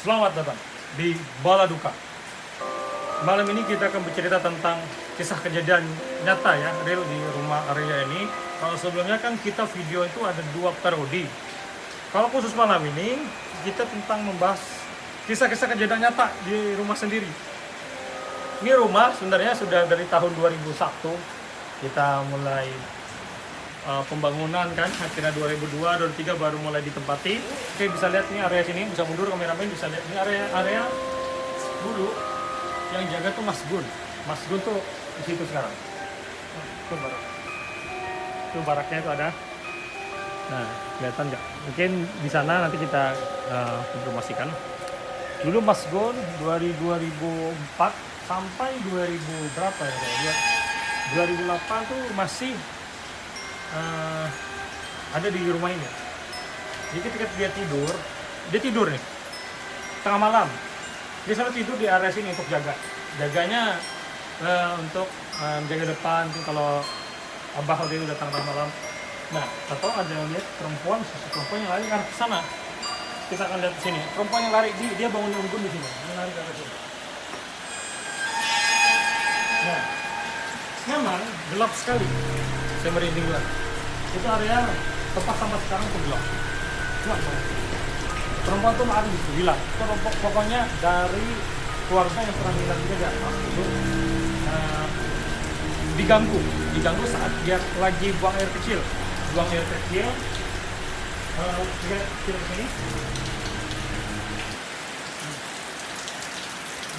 Selamat datang di Baladuka. Malam ini kita akan bercerita tentang kisah kejadian nyata ya, real di rumah Arya ini. Kalau sebelumnya kan kita video itu ada 2 parodi. Kalau khusus malam ini kita tentang membahas kisah-kisah kejadian nyata di rumah sendiri. Ini rumah sebenarnya sudah dari tahun 2001 kita mulai pembangunan kan, akhirnya 2002, 2003 baru mulai ditempati. Oke, bisa lihat nih area sini, bisa mundur kameramen, bisa lihat ini area dulu yang jaga tuh Mas Gun. Mas Gun tuh di situ sekarang. Tuh barak. Tuh baraknya itu ada. Nah, kelihatan nggak? Mungkin di sana nanti kita informasikan. Dulu Mas Gun dari 2004 sampai 2000 berapa ya? 2008 tuh masih ada di rumah ini. Jadi ketika dia tidur nih tengah malam, dia selalu tidur di area sini untuk jaganya untuk jaga depan tuh kalau abah dia datang tengah malam. Nah, atau ada yang lihat perempuan yang lari ke arah sana. Kita akan lihat di sini perempuan yang lari, dia bangun unggun di sini, dia lari ke arah sini. Nah, memang gelap sekali, saya merinding banget. Itu area tempat sampai sekarang tuh gelap banget. Perempuan tuh lari hilang. Pokoknya dari keluarga yang pernah hilang juga itu diganggu saat dia lagi buang air kecil. Kita ke sini.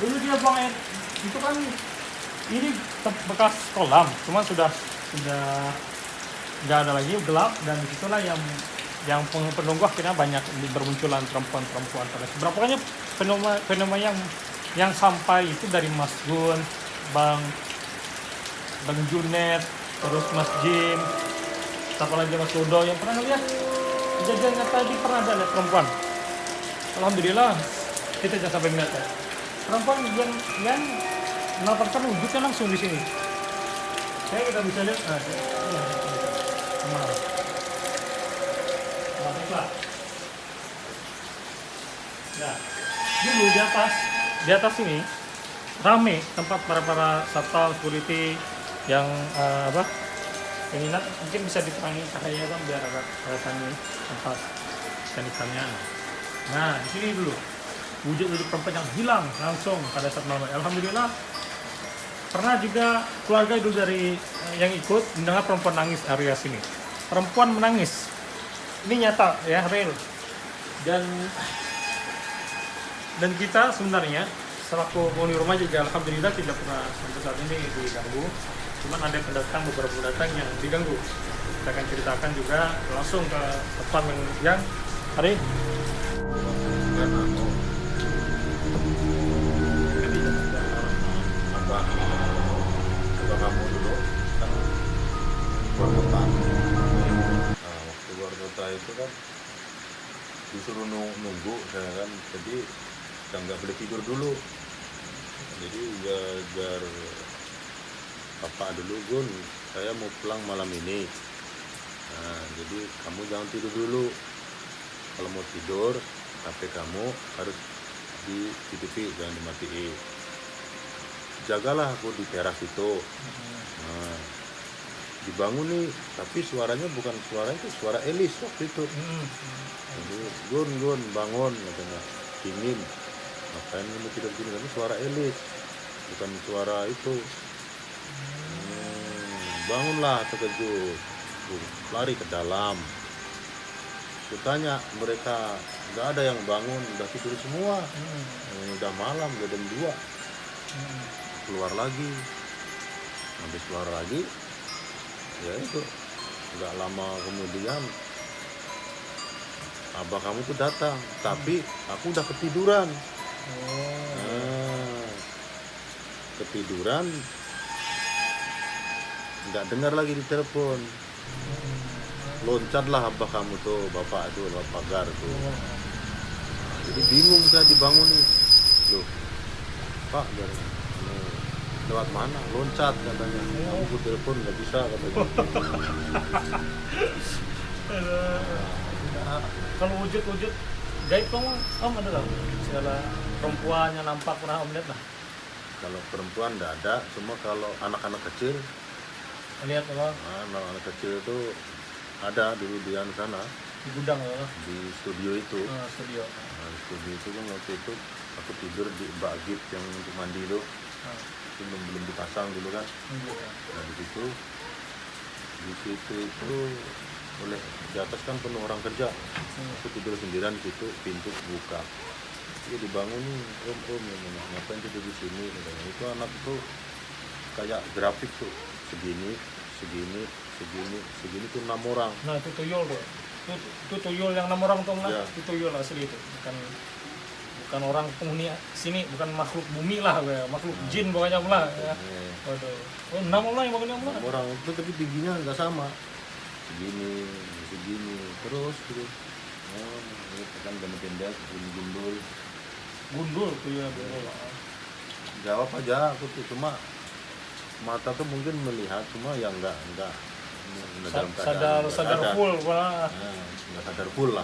Dulu dia buang air itu kan ini bekas kolam, cuma sudah nggak ada lagi, gelap, dan disitulah yang penunggu akhirnya banyak bermunculan perempuan pada seberapa. Pokoknya fenomena yang sampai itu dari Mas Gun, Bang Junet, terus Mas Jim, siapa lagi, Mas Dodo yang pernah lihat kejadian nyata tadi, pernah ada lihat perempuan. Alhamdulillah kita jangan sampai melihat ya. Perempuan yang melaporkan wujudnya langsung di sini. Kita bisa lihat. Nah, dulu di atas ini rame tempat para satpam security yang minat, mungkin bisa diterangi cahaya kan biar agak kelihatan nih tempat ikan-ikannya. Nah, di sini dulu wujud perempuan yang hilang langsung pada saat malam. Alhamdulillah pernah juga keluarga itu dari yang ikut mendengar perempuan nangis area sini. Perempuan menangis. Ini nyata ya, real. Dan kita sebenarnya selaku penghuni rumah juga alhamdulillah tidak pernah sampai saat ini diganggu. Cuman ada beberapa pendatang yang diganggu. Kita akan ceritakan juga langsung ke tempat yang hari kamu dulu kan keluar kota. Waktu keluar kota itu kan disuruh nunggu saya kan, jadi kita nggak boleh tidur dulu. Jadi biar bapak dulu, Gun, saya mau pulang malam ini. Nah, jadi kamu jangan tidur dulu. Kalau mau tidur, HP kamu harus dihidupin, jangan dimatiin. Jagalah aku di teras itu. Nah, dibangun nih, tapi suaranya bukan suara itu, suara Elis waktu itu. Jadi, Gun, bangun, katanya. Dingin. Ngapain kamu tidur gini? Tapi suara Elis, bukan suara itu. Bangunlah, terkejut. Lari ke dalam. Kutanya mereka, nggak ada yang bangun, udah tidur semua. Udah malam, udah jam 2. Keluar lagi, habis keluar lagi, ya itu nggak lama kemudian abah kamu tuh datang, tapi aku udah ketiduran. Nah, ketiduran, nggak dengar lagi di telepon. Loncatlah abah kamu tuh, bapak pagar tuh. Jadi bingung saya dibangunin. Loh, Pak, lewat mana? Loncat katanya. Aku telepon nggak bisa katanya. kalau wujud gaib kamu om ada lah segala perempuan yang nampak pernah om lihat lah Kalau perempuan nggak ada, cuma kalau anak-anak kecil, lihat apa anak-anak kecil itu ada dulu di sana, di gudang apa di studio itu. studio Nah, di studio itu kan waktu itu aku tidur di bak gip yang untuk mandi itu, itu belum dipasang dulu kan. Nah di situ itu oleh di atas kan penuh orang kerja. Aku tidur sendirian di situ, pintu buka. Dia dibangun, om ngapain tidur di sini? Katanya. Itu anak itu kayak grafik tuh, segini tuh 6 orang. nah itu tuyul tuh itu tuyul yang 6 orang tuh Ya. itu tuyul asli itu bukan orang penghuni sini, bukan makhluk bumi lah, makhluk jin pokoknya lah ya. Waduh, 6 orang yang pokoknya lah. 6 orang itu tapi tingginya nggak sama, segini terus gitu. Oh, itu kan pendek, gundul. Gundul tuyul lah. Jawab aja aku tuh, cuma mata tuh mungkin melihat, cuma ya enggak dalam keadaan sadar full wah. Nggak sadar full lah.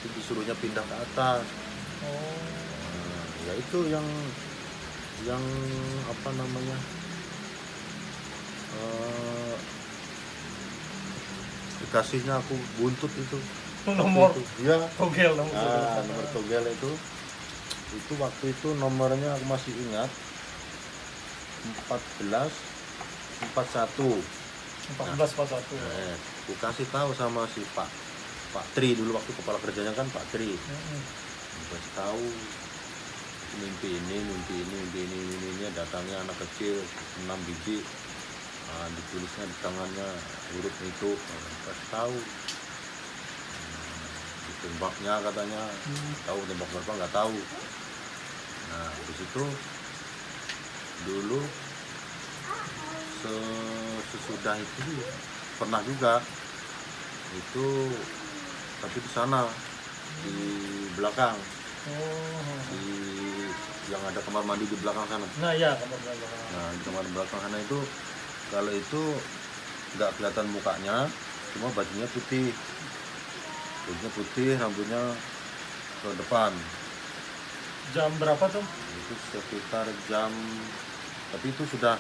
Itu disuruhnya pindah ke atas. Ya itu yang apa namanya, dikasihnya aku buntut itu Nomor itu. Ya togel nomor togel itu waktu itu nomornya aku masih ingat 1441. 1441. Aku kasih tahu sama si Pak Tri dulu, waktu kepala kerjanya kan Pak Tri. Kasih tahu mimpi ini datangnya anak kecil 6 biji. Ditulisnya di tangannya huruf itu, kasih tahu. Tembaknya katanya tahu, tembak berapa nggak tahu. Nah di situ dulu sesudah itu pernah juga itu, tapi di sana di belakang, di yang ada kamar mandi di belakang sana. Nah ya kamar belakang. Nah di kamar belakang sana itu, kalau itu nggak kelihatan mukanya, cuma bajunya putih, rambutnya ke depan. Jam berapa tuh? Itu sekitar jam, tapi itu sudah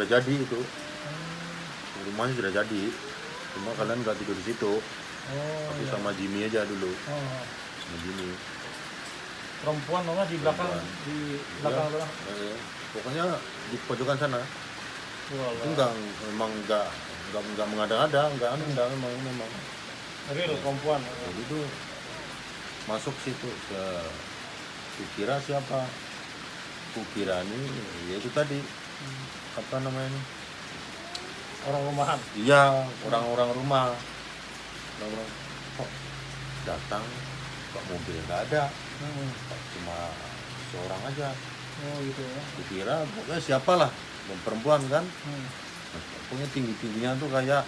jadi itu. Rumahnya sudah jadi, cuma kalian nggak tidur di situ. Aku sama Jimmy aja dulu. Sama Jimmy. Perempuan mama di belakang, di belakang. Pokoknya di pojokan sana. Walah. Itu memang nggak mengada-ada, memang. Real perempuan. Jadi itu masuk situ, kukira siapa? Kukira nih, ya itu tadi apa namanya? Orang rumahan. Iya, orang-orang rumah. Kok datang, kok mobilnya nggak ada? Kok cuma seorang aja. Oh gitu ya. Kukira pokoknya siapalah, perempuan kan? Pokoknya tingginya tuh kayak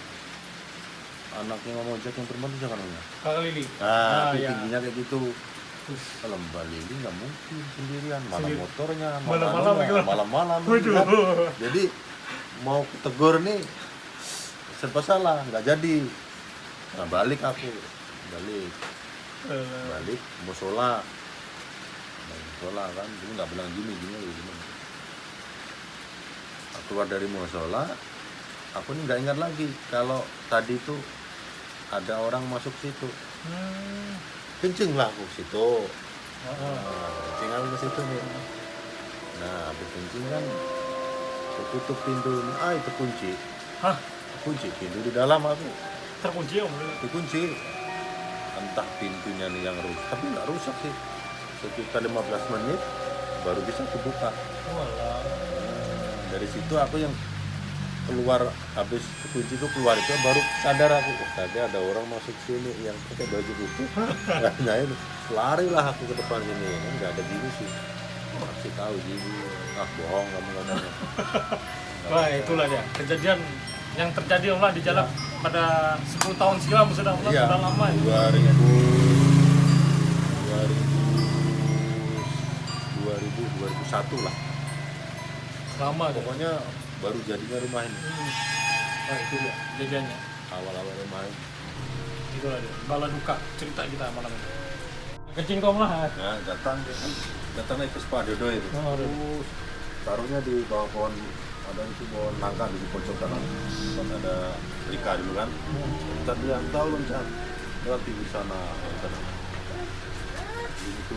anaknya Mama Ojek yang perempuan itu siapa namanya? Kakak Lili. Nah, ya. tingginya kayak gitu. Kalau Mbak Lili nggak mungkin sendirian, malah motornya, malam-malam. Kan? Jadi mau tegur nih serba salah, nggak jadi. Nah balik musola kan, jadi nggak bilang gini. Aku keluar dari musola, aku nih nggak ingat lagi kalau tadi tuh ada orang masuk situ. Kenceng lah aku situ. Kenceng aku ke situ nih. Nah habis kenceng kan aku tutup pintu, itu kunci. Hah? Kunci pintu di dalam aku. Terkunci om? Dikunci. Entah pintunya nih yang rusak, tapi nggak rusak sih. Sekitar 15 menit baru bisa kebuka. Dari situ aku yang keluar, habis kunci itu keluar itu baru sadar aku, tadi ada orang masuk sini yang pakai baju putih. Nah ini larilah aku ke depan sini, kan nggak ada gini sih. Kasih tahu gini, bohong kamu katanya. Wah itulah dia kejadian yang terjadi om lah di jalan pada 10 tahun silam sudah om, Iya, sudah lama ya. 2001 lah. Lama deh. Pokoknya baru jadinya rumah ini. Itu dia kejadiannya. Awal-awal rumah ini. Gitu aja. Bala duka cerita kita malam ini. Kencing kau lah. Nah, datangnya ke Spadodo itu. Oh, Taruhnya di bawah pohon, ada itu pohon nangka di pojok kanan. Kan ada Rika dulu kan. Loncat dia, tahu loncat. Lewat di sana. Itu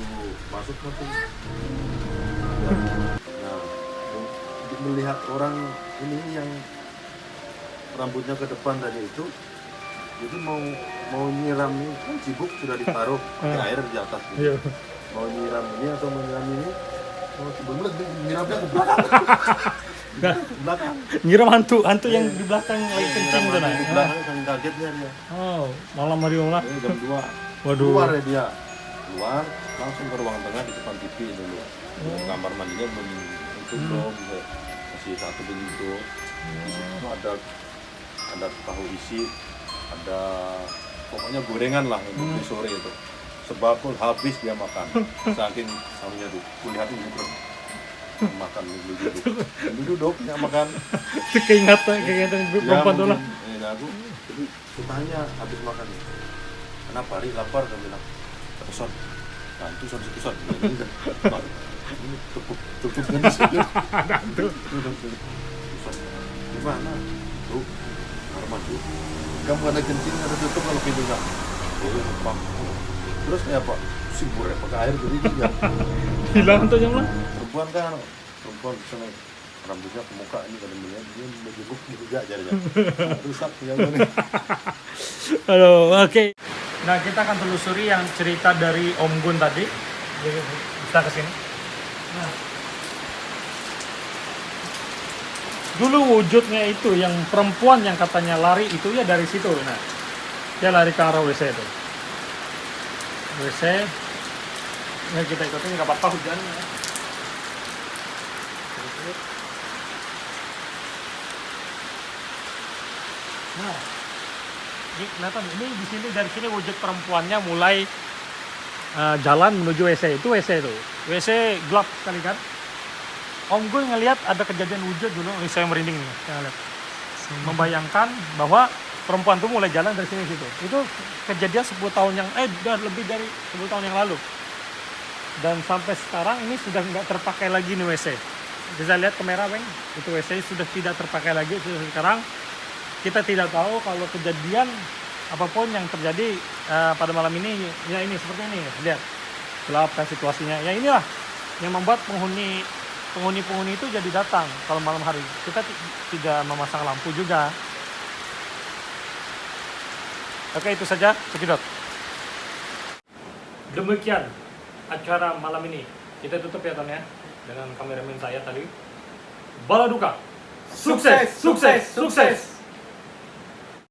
masuk ke tuh. Nah, melihat orang ini yang rambutnya ke depan tadi itu, jadi mau nyiram ini kan cibuk sudah ditaruh pakai air di atas gitu. Iya. Mau nyiram ini atau mau nyiram ini, mau sebelumnya nyiramnya ke belakang. Ke belakang. Nyiram hantu yang di belakang lagi kencing tuh nah. Di belakang kan kagetnya dia. Oh, malam hari lah. Ini jam 2. Waduh. Keluar ya dia. Keluar langsung ke ruang tengah di depan TV dulu. Kamar mandinya belum masih satu pintu. Di situ ada tahu isi, ada pokoknya gorengan lah untuk di sore itu. Sebakul habis dia makan. Saking anunya tuh, kulihat ini terus makan duduk nggak makan. Keingatan perempuan tuh lah. Ya, aku jadi tanya habis makan. Kenapa hari lapar dia bilang. Pesan. Nah, itu pesan. Ini cukup kan di situ. Pesan. Di mana? Tuh, kamar mandi. Kamu ada kencing ada tutup kalau pintunya. Pak. Terus kayak apa? Sibur ya pakai air jadi dia. Hilang tuh jam lah. Perempuan sana rambutnya ke muka ini kalau melihat dia berjebuk juga jadinya. Rusak ya ini. Halo, oke. Nah, kita akan telusuri yang cerita dari Om Gun tadi. Kita ke sini. Nah. Dulu wujudnya itu yang perempuan yang katanya lari itu ya dari situ. Nah, dia lari ke arah WC itu. WC. Ya kita ikutin nggak apa-apa hujannya. Nah, ini kelihatan ini di sini dari sini wujud perempuannya mulai jalan menuju WC itu WC gelap sekali kan. Om gue ngelihat ada kejadian wujud dulu, saya merinding nih, saya lihat. Membayangkan bahwa perempuan itu mulai jalan dari sini situ. Itu kejadian 10 tahun yang lebih dari 10 tahun yang lalu. Dan sampai sekarang ini sudah nggak terpakai lagi nih WC. Bisa lihat kamera bang, itu WC sudah tidak terpakai lagi. Sekarang kita tidak tahu kalau kejadian apapun yang terjadi pada malam ini, ya ini seperti ini, lihat gelap kan situasinya. Ya inilah yang membuat penghuni itu jadi datang kalau malam hari. Kita tidak memasang lampu juga. Oke, itu saja, cekidot. Demikian acara malam ini. Kita tutup ya Ton ya dengan kameramen saya tadi. Bala duka. Sukses, sukses, sukses.